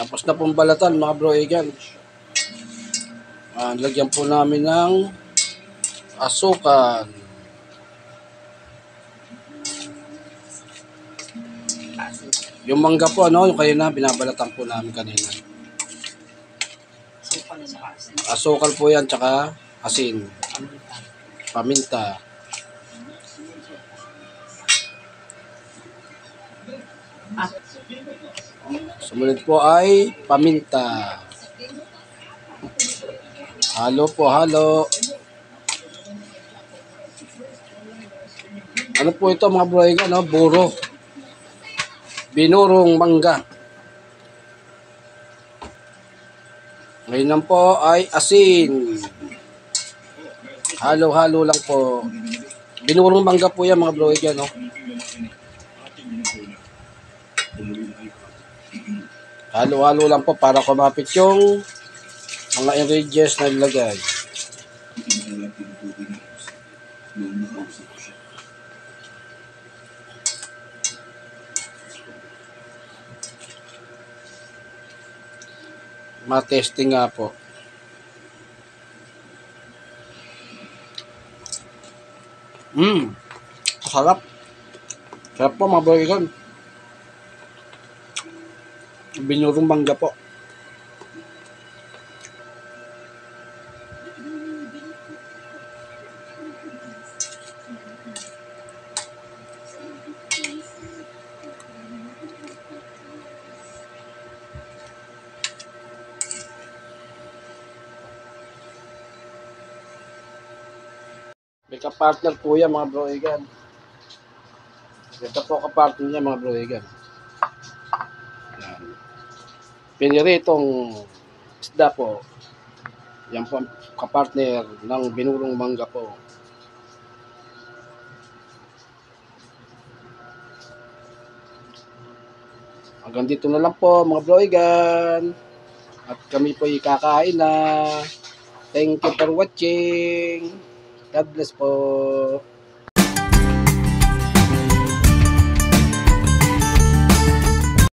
Tapos na pong balatan mga broigan. Lagyan po namin ng asukal. Yung mangga po, yung kanina, binabalatan po namin kanina. Asukal po yan, tsaka asin. Paminta. Sumunod po ay paminta. Halo po, halo. Ano po ito mga broigan, buro. Binurong mangga. Ngayon po ay asin. Halo-halo lang po. Binurong mangga po yan mga broigan, Halo-halo lang po para kumapit yung mga ingredients na nilagay. Ma-testing nga po. Sarap. Sarap po mga broigan. Binurong mangga po. May kapartner po yan mga broigan. Ito po kapartner niya mga broigan. Yan. Piniritong isda po. Yan po ang kapartner ng binurong mangga po. Hanggang dito na lang po mga broigan. At kami po ikakain na. Thank you for watching. God bless po.